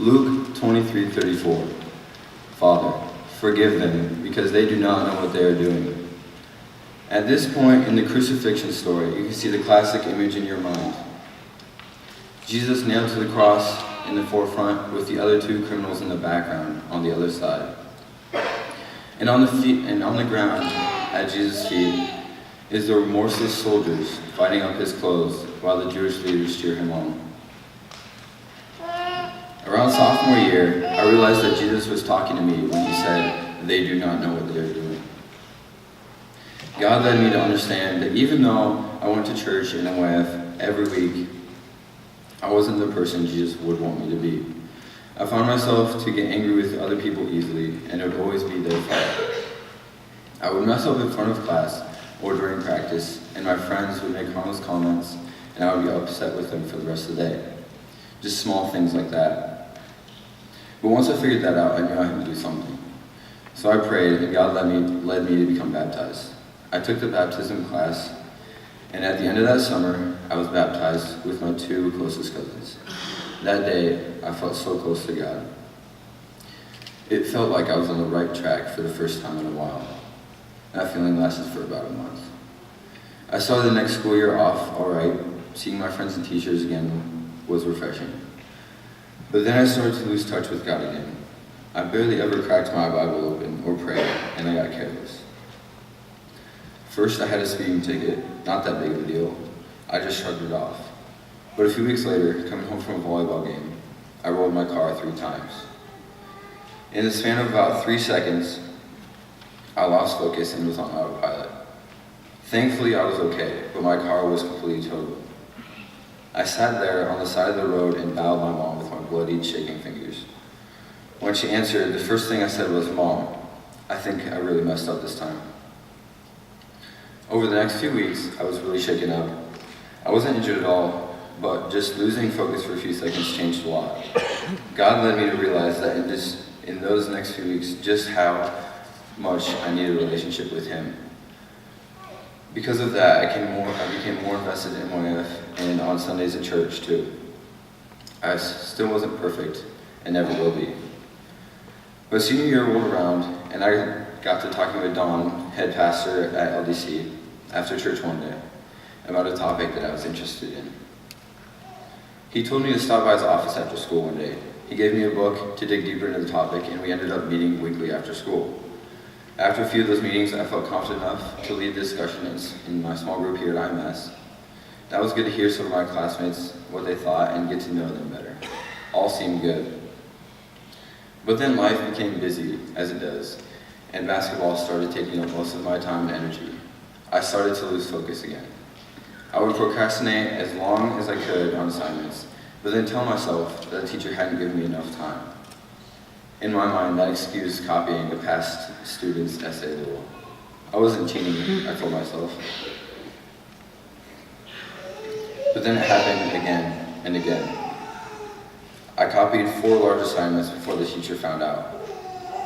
Luke 23:34. Father, forgive them, because they do not know what they are doing. At this point in the crucifixion story, you can see the classic image in your mind. Jesus nailed to the cross in the forefront with the other two criminals in the background on the other side. And on the ground at Jesus' feet is the remorseless soldiers fighting up his clothes while the Jewish leaders cheer him on. Around sophomore year, I realized that Jesus was talking to me when he said, "They do not know what they are doing." God led me to understand that even though I went to church in OF every week, I wasn't the person Jesus would want me to be. I found myself to get angry with other people easily, and it would always be their fault. I would mess up in front of class or during practice, and my friends would make harmless comments, and I would be upset with them for the rest of the day. Just small things like that. But once I figured that out, I knew I had to do something. So I prayed, and God led me to become baptized. I took the baptism class, and at the end of that summer, I was baptized with my two closest cousins. That day, I felt so close to God. It felt like I was on the right track for the first time in a while. That feeling lasted for about a month. I started the next school year off all right. Seeing my friends and teachers again was refreshing. But then I started to lose touch with God again. I barely ever cracked my Bible open or prayed, and I got careless. First, I had a speeding ticket, not that big of a deal. I just shrugged it off. But a few weeks later, coming home from a volleyball game, I rolled my car 3 times. In the span of about 3 seconds, I lost focus and was on autopilot. Thankfully, I was okay, but my car was completely totaled. I sat there on the side of the road and bowed my mom with my bloodied, shaking fingers. When she answered, the first thing I said was, "Mom, I think I really messed up this time." Over the next few weeks, I was really shaken up. I wasn't injured at all, but just losing focus for a few seconds changed a lot. God led me to realize that in those next few weeks, just how much I needed a relationship with Him. Because of that, I became more invested in OF and on Sundays at church too. I still wasn't perfect and never will be. But senior year rolled around, and I got to talking with Don, head pastor at LDC, after church one day, about a topic that I was interested in. He told me to stop by his office after school one day. He gave me a book to dig deeper into the topic, and we ended up meeting weekly after school. After a few of those meetings, I felt confident enough to lead discussions in my small group here at IMS. That was good to hear some of my classmates, what they thought, and get to know them better. All seemed good. But then life became busy, as it does, and basketball started taking up most of my time and energy. I started to lose focus again. I would procrastinate as long as I could on assignments, but then tell myself that the teacher hadn't given me enough time. In my mind, that excused copying a past student's essay a little. I wasn't cheating, I told myself. But then it happened again and again. I copied 4 large assignments before the teacher found out.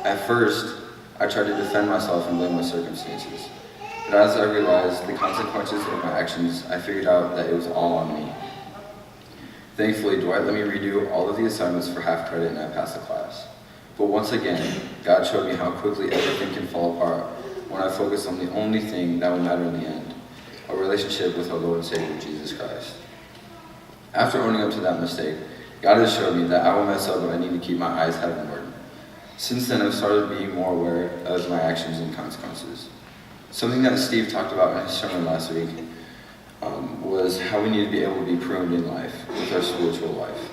At first, I tried to defend myself and blame my circumstances. But as I realized the consequences of my actions, I figured out that it was all on me. Thankfully, Dwight let me redo all of the assignments for half credit, and I passed the class. But once again, God showed me how quickly everything can fall apart when I focus on the only thing that will matter in the end, a relationship with our Lord and Savior, Jesus Christ. After owning up to that mistake, God has showed me that I will mess up, but I need to keep my eyes heavenward. Since then, I've started being more aware of my actions and consequences. Something that Steve talked about in his sermon last week was how we need to be able to be pruned in life with our spiritual life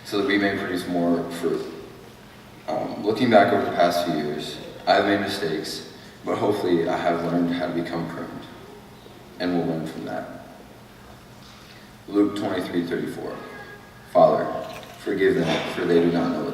so that we may produce more fruit. Looking back over the past few years, I have made mistakes, but hopefully I have learned how to become pruned, and will learn from that. Luke 23:34. Father, forgive them, for they do not know